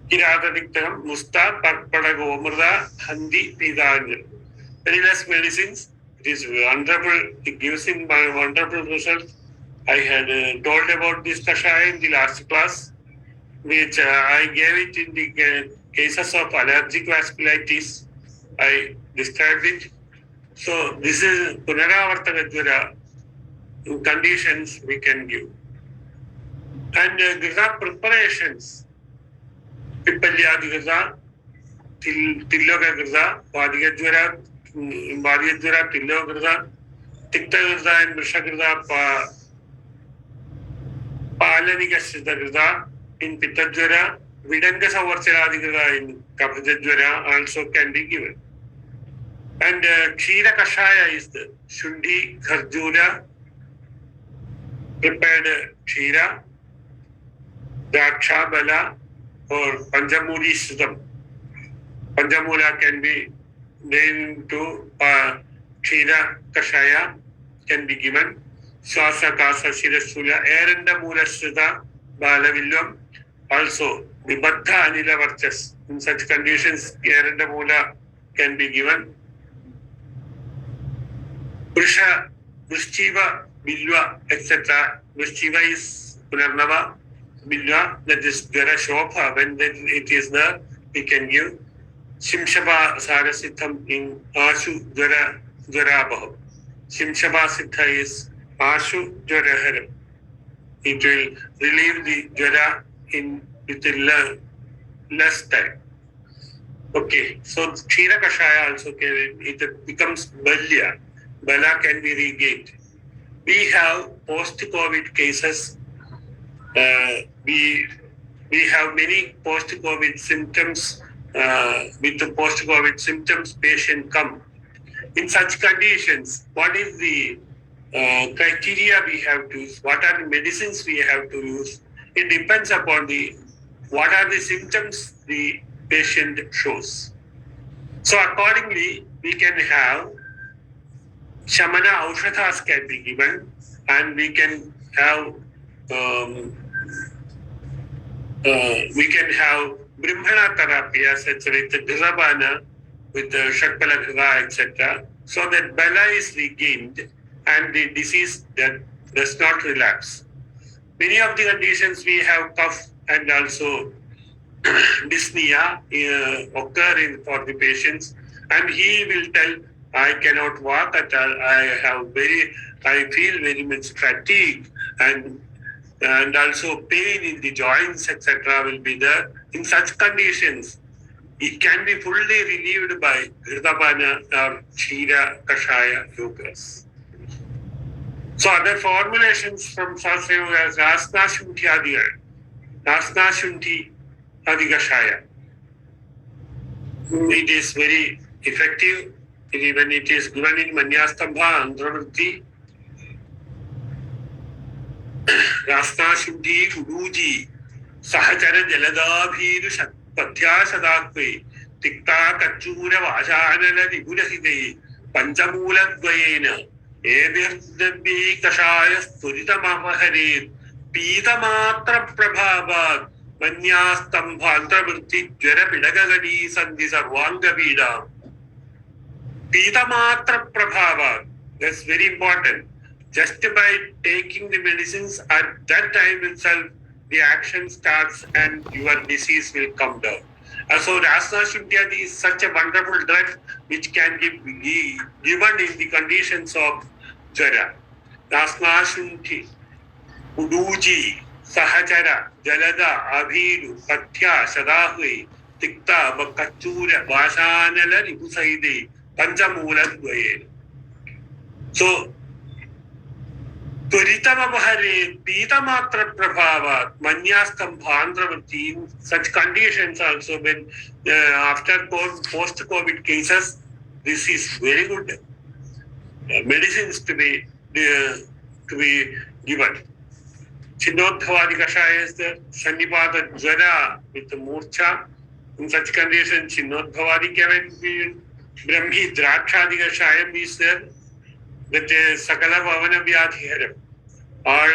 Kirada Diktagam, Musta Parpada Gomurda, Handi Vida. Very less medicines. It is wonderful. It gives him wonderful results. I had told about this Kashaya in the last class, which I gave it in the cases of allergic vasculitis. I described it. So this is Punaravartaka Jara conditions we can give. And Ghriza preparations. Pippaliyadi Ghriza, Tilloga Ghriza, Vadiya Jara, Tilloga Ghriza, Tikta Ghriza and Vrisha Ghriza, Palanika Siddha Ghriza in Pitta Jara, Vidanga Savarcharadi Ghriza in Kabhaja Jara also can be given. And Kshira Kashaya is the Shundi Kharjura, prepared Kshira, Draksha Bala, or Panjamuri Sudam. Panjamula can be named into Kshira Kashaya, can be given. Swasa Kasa Shirasula, Eranda Mula Sudha, Balavillam, also the Baddha Anila Varchas. In such conditions, Eranda Mula can be given. Vrisha, Vrishchiva, Bilva, etc. Vrishchiva is Punarnava, Bilva, that is Jara Shobha. When it is there, we can give. Shimshaba Sarasitham in Ashu Jara Bhav. Shimshaba Siddha is Ashu Jara Haram. It will relieve the Jara with less time. Okay, so Kshira Kashaya also can, it becomes Balya. Bala can be regained. We have post-COVID cases. We have many post-COVID symptoms. With the post-COVID symptoms, patient come. In such conditions, what is the criteria we have to use? What are the medicines we have to use? It depends upon what are the symptoms the patient shows. So accordingly, we can have Shamana Aushadhas can be given, and we can have Brahmana therapy, such with Dhrabana, with Shakpala Ghriza, etc., so that Bala is regained and the disease that does not relapse. many of the conditions we have cough and also dyspnea occur for the patients, and he will tell, I cannot walk at all. I feel very much fatigue and also pain in the joints, etc. will be there. In such conditions, it can be fully relieved by Ghritapana or Kshira Kashaya yogas. So other formulations from Shastra Yoga is Asna Shunti Adigal, Asna Shunti Adigashaya. It is very effective. Even it is given in Manyastambha, Andravritti, Rasna Shuddhi, Uduji, Sahachara Jaladabhiru Pathya Sadakve, Tikta Kachura Vajanala Dibudahide, Panchamula Dvayena, Evirdabi Kashaya Surita Mahare, Pita Matra Prabhava, Manyastambha, Andravritti, Jara Pidagagadi, Sandhi Sarvanga Vida. Pita Matra Prabhava, that's very important. Just by taking the medicines at that time itself, the action starts and your disease will come down. So Rasna Shuddhyadi is such a wonderful drug which can be given in the conditions of Jara. Rasna Shuddhi, Uduji, Sahachara, Jalada, Abhiru, Pathya, Sadahve, Tikta, Bakachura, Vashanala, Ripusaide, Panchamula Dvaye. So, Turitama Bahare, Pita Matra Prabhava, Manyastambha, Andravritti, in such conditions also when after post-COVID cases, this is very good medicines to be given. Chinnodhavadi Kashaya is there, Sannipata Jara with the Murcha. In such conditions, Chinnodhavadi can be Brahmi Drakshadi Kashayam is there. That Sakala Pavana Vyadhi. All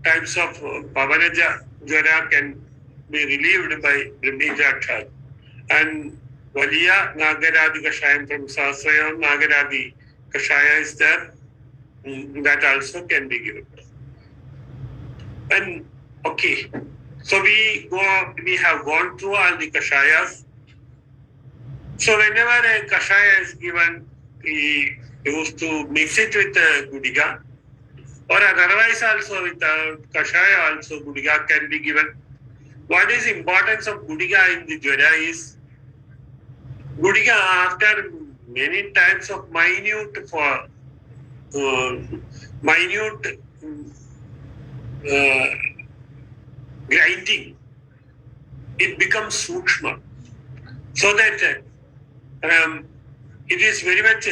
types of Pavana Jara can be relieved by Brahmi Drakshadi. And Valiya Nagaradi Kashayam from Sasrayam Nagaradi Kashaya is there. That also can be given. And okay, so we have gone through all the Kashayas. So whenever a Kashaya is given, we used to mix it with Gudiga, or otherwise also with Kashaya also Gudiga can be given. What is importance of Gudiga in the Jara is, Gudiga after many times of minute grinding, it becomes sukshma. So that it is very much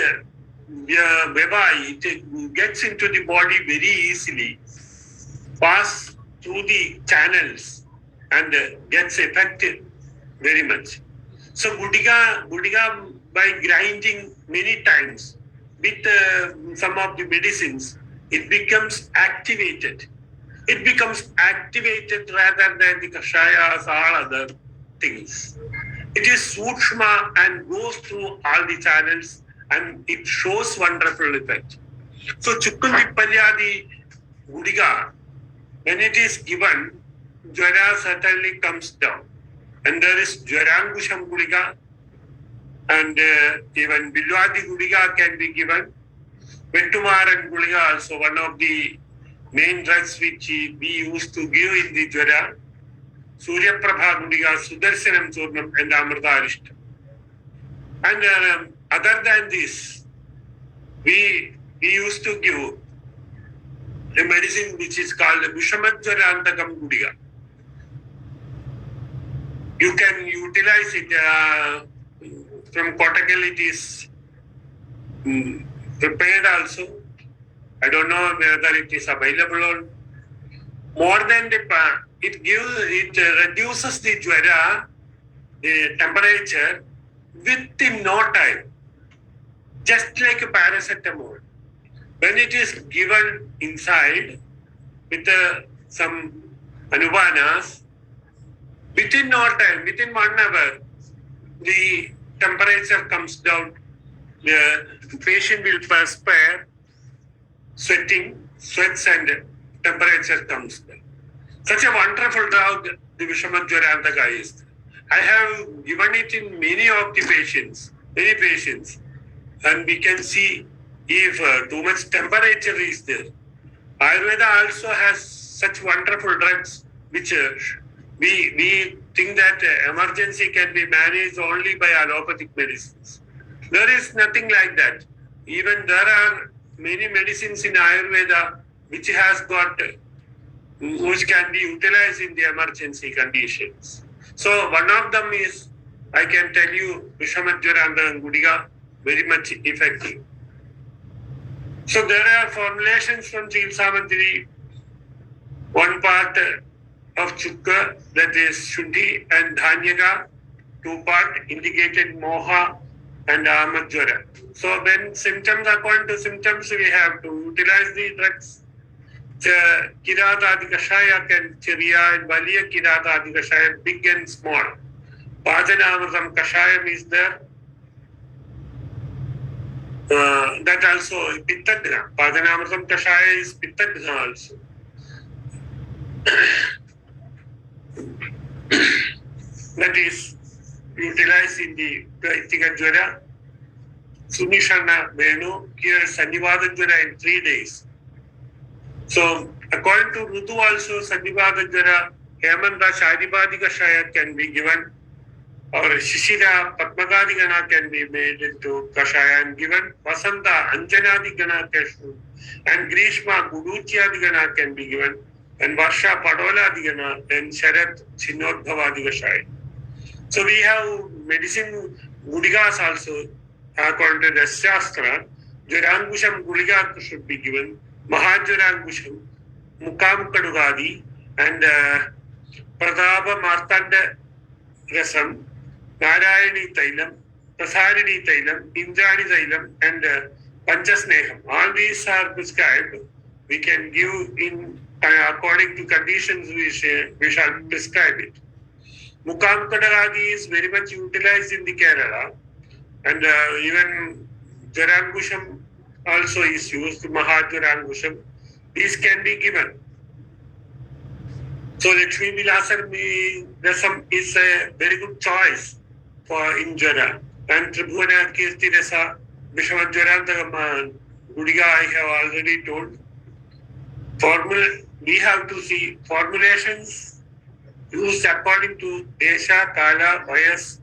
it gets into the body very easily, pass through the channels and gets affected very much. So Gudiga by grinding many times with some of the medicines, it becomes activated. It becomes activated rather than the Kashayas, all other things. It is Sukshma and goes through all the channels and it shows wonderful effect. So Chukundipalyadi Gudiga, when it is given, Jara certainly comes down. And there is Jarangusham Gudiga, and even Bilwadi Gudiga can be given. Ventumaran Gudiga also one of the main drugs which we used to give in the Jara. Surya Prabha Gudiga, Sudarshanam Churnam, and Amrita Arishtam. And other than this, we used to give a medicine which is called Vishamadjarantakam Gudiga. You can utilize it from Kottakkal. It is prepared also. I don't know whether it is available or more than it reduces the Jara, the temperature within no time, just like a paracetamol. When it is given inside with some anubanas, within no time, within 1 hour, the temperature comes down. The patient will perspire, sweats and temperature comes down. Such a wonderful drug, the Vishamadhyarantaka is. I have given it in many patients, and we can see if too much temperature is there. Ayurveda also has such wonderful drugs which we think that emergency can be managed only by allopathic medicines. There is nothing like that. Even there are many medicines in Ayurveda which can be utilized in the emergency conditions. So one of them is, I can tell you, Vishamadhyaranta and Gudiga, very much effective. So there are formulations from Chikitsa Manjari. One part of Chukka, that is Shuddhi and Dhanyaka. Two part indicated Moha and Amadjwara. So when symptoms, according to symptoms, we have to utilize the drugs. Kiratadi Kashaya can Chiriya and Valiya Kiratadi Kashaya, big and small. Pajanamritam Kashayam is there. That also Pittagna. Pajanamritam Kashaya is Pittagna also. That is utilized in the Praitika Jwara. Sumishana Venu cures Sannivada Jwara in 3 days. So, according to Rutu also, Sannivada Jwara, Hemanta Shadipadi Kashaya can be given, or Shishira Padmagadi Gana can be made into Kashaya and given, Vasanta Anjanadi Gana and Grishma Guduchya Gana can be given, and Varsha Padola Digana and Sharat Chinodhava Kashaya. So, we have medicine Gudigas also, according to the Shastra, Jwarangusham Guliga should be given. Mahajwarangusham, Mukam Kadugadi, and Pradaba Martanda Rasam, Narayani Tailam, Prasarini Tailam, Indrani Tailam, and Panchasneham. All these are prescribed. We can give in according to conditions we shall prescribe it. Mukam Kadugadi is very much utilized in the Kerala, and even Jwarangusham also is used, Mahajwarangusham. These can be given. So Lakshmi Vilasam Rasam is a very good choice for in Jwara. And Tribhuvana Kirti Rasa, Vishamadhyaranta Gudiga I have already told. We have to see formulations used according to Desha, Kala, Vayas,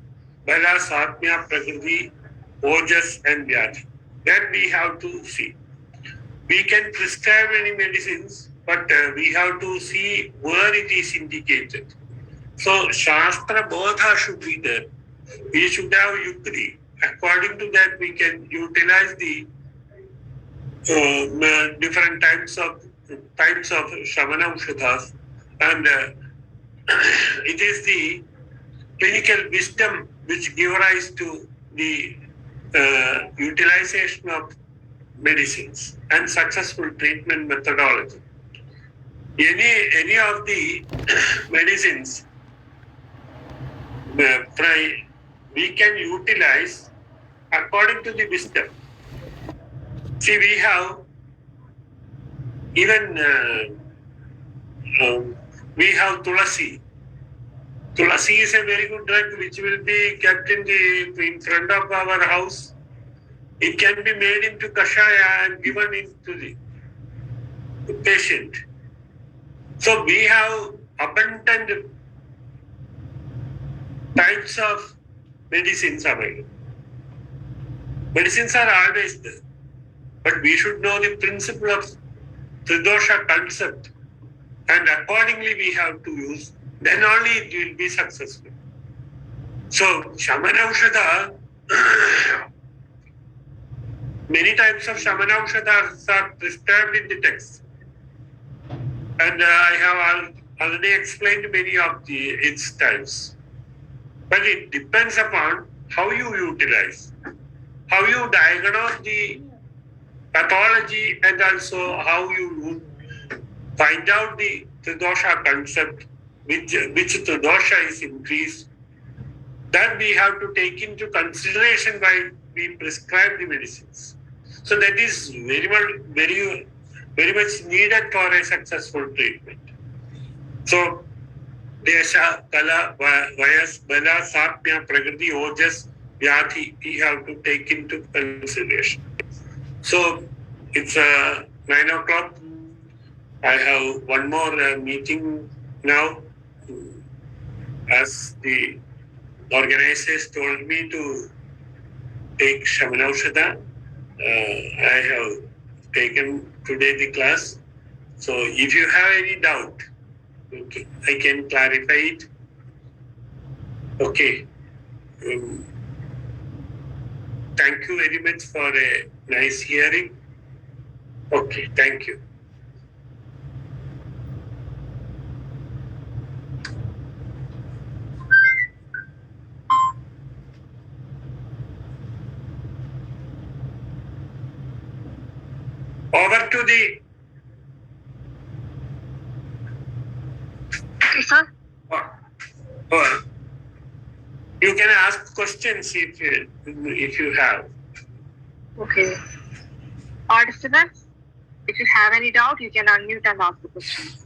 Bala, Satmya, Prakriti, Ojas and Vyadhi. That we have to see. We can prescribe any medicines, but we have to see where it is indicated. So Shastra Bodha should be there. We should have Yukti. According to that, we can utilize the different types of Shamana Ushadhas, and it is the clinical wisdom which gives rise to the utilization of medicines and successful treatment methodology. Any of the medicines we can utilize according to the wisdom. See, we have even we have Tulasi. Tulasi is a very good drug which will be kept in front of our house. It can be made into kashaya and given into the patient. So we have abundant types of medicines available. Medicines are always there, but we should know the principle of Tridosha concept, and accordingly we have to use. Then only it will be successful. So, Shamana Ushadha, many types of Shamana Ushadhas are prescribed in the text. And I have already explained many of its types. But it depends upon how you utilize, how you diagnose the pathology, and also how you find out the Tridosha concept, which Tridosha is increased. That we have to take into consideration while we prescribe the medicines. So that is very much needed for a successful treatment. So, Desha, Kala, Vayas, Bala, Sapya, Prakriti, Ojas, Vyadhi, we have to take into consideration. So, it's 9 o'clock. I have one more meeting now. As the organizers told me to take Shamanaushada, I have taken today the class. So if you have any doubt, okay, I can clarify it. Okay. Thank you very much for a nice hearing. Okay, thank you. Over to the Okay, sir. You can ask questions if you have. Okay. Participants, if you have any doubt, you can unmute and ask the questions.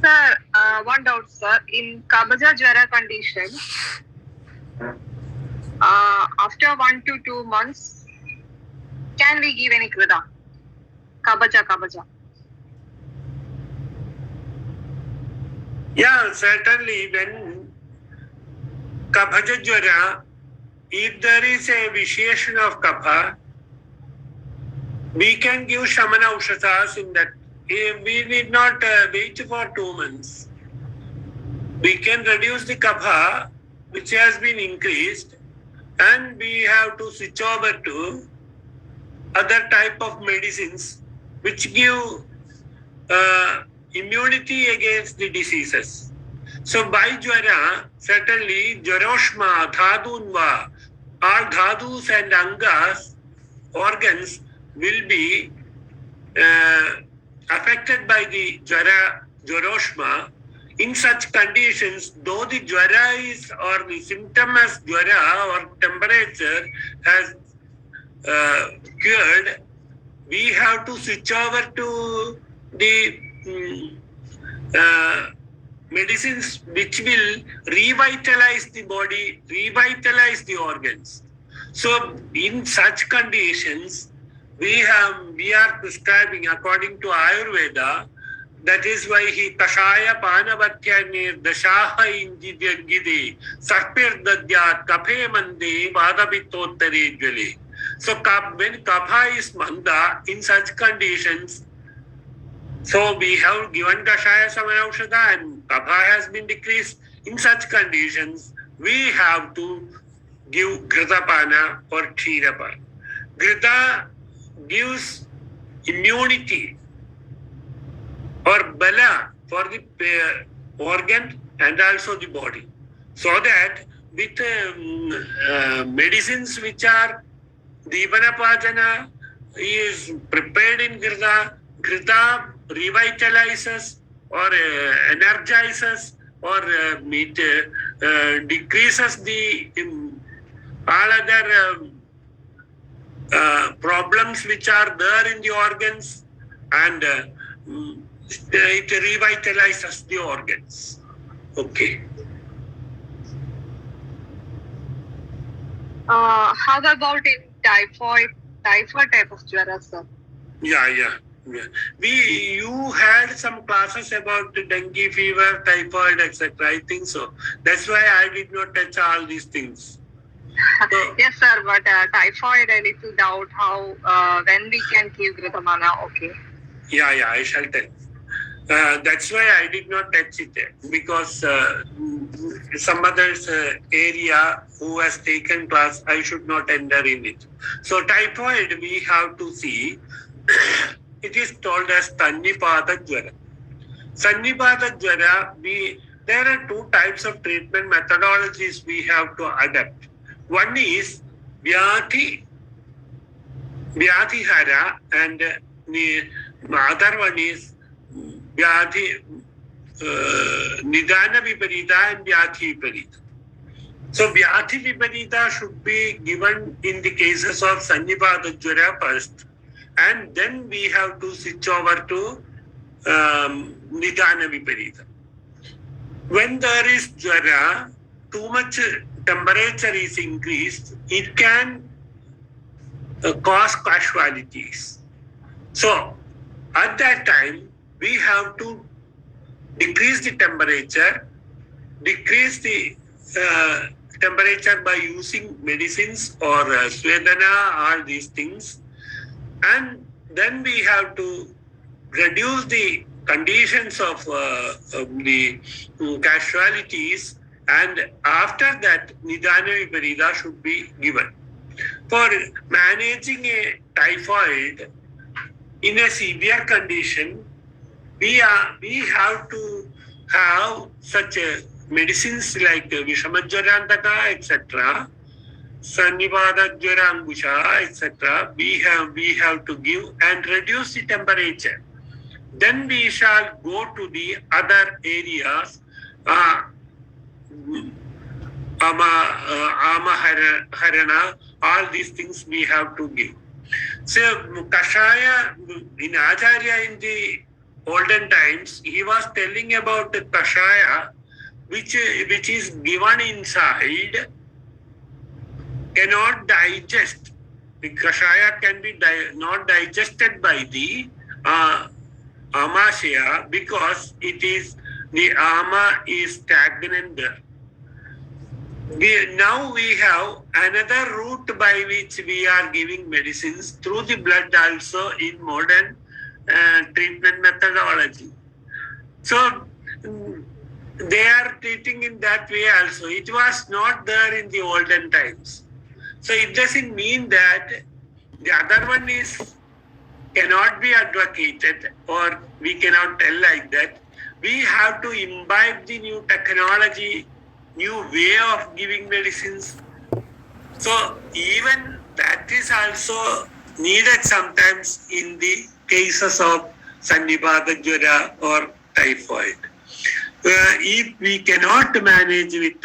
Sir, one doubt, sir. In Kabaja Jwara condition, after 1 to 2 months, can we give any krida? Kabaja. Yeah, certainly when Kabhaja Jwara, if there is a vitiation of Kapha, we can give Shamana Aushadas in that. We need not wait for 2 months. We can reduce the Kapha, which has been increased, and we have to switch over to other type of medicines which give immunity against the diseases. So by Jwara, certainly Jwaroshma, Dhadunva, all Dhadus and Angas, organs will be affected by the Jwaroshma. In such conditions, though the Jwara is or the symptom as Jwara or temperature has cured, we have to switch over to the medicines which will revitalize the body, revitalize the organs. So in such conditions, we are prescribing according to Ayurveda. That is why he Kashaya Panavatya Nirdashaha Injidagide Sarpir Dadyat Kaphe Mande Vadabitottare Jwale. So when Kapha is Manda, in such conditions, so we have given Kashaya Samanaushada and Kapha has been decreased. In such conditions, we have to give Gritapana or Kshirapana. Grita gives immunity or bala for the organ and also the body. So that with medicines which are Divanapajana is prepared in Grita revitalizes or energizes or it decreases the all other problems which are there in the organs, and it revitalizes the organs. Okay. How about in typhoid type of jwara, sir? Yeah. You had some classes about the dengue fever, typhoid, etc. I think so. That's why I did not touch all these things. So, Yes, sir, but typhoid, I need to doubt how, when we can give Gritamana, okay. yeah, I shall tell. That's why I did not touch it because some other's area who has taken class, I should not enter in it. So typhoid, we have to see, it is told as Sannipada Jwara. Sannipada Jwara, there are two types of treatment methodologies we have to adapt. One is Vyadhihara, and the other one is Nidana Viparita and Vyadhi Viparita. So Vyadhi Viparita should be given in the cases of Sannipada Jwara first, and then we have to switch over to Nidana Viparita. When there is Jwara, too much temperature is increased, it can cause casualties. So at that time, we have to decrease the temperature by using medicines or Swedana, all these things. And then we have to reduce the conditions of the casualties, and after that, Nidana Viparita should be given. For managing a typhoid in a severe condition, we have to have such medicines like Vishamajwarantaka, etc., Sannipada Jwara Angusha, etc. We have to give and reduce the temperature. Then we shall go to the other areas. Harana, all these things we have to give. So Kashaya, in Acharya in the olden times, he was telling about the Kashaya, which is given inside, cannot digest. The Kashaya can be not digested by the Amashya, because the Ama is stagnant there. Now we have another route by which we are giving medicines through the blood also in modern treatment methodology. So they are treating in that way also. It was not there in the olden times. So it doesn't mean that the other one cannot be advocated, or we cannot tell like that. We have to imbibe the new technology, new way of giving medicines. So even that is also needed sometimes in the cases of Sannipada Jwara or typhoid. If we cannot manage with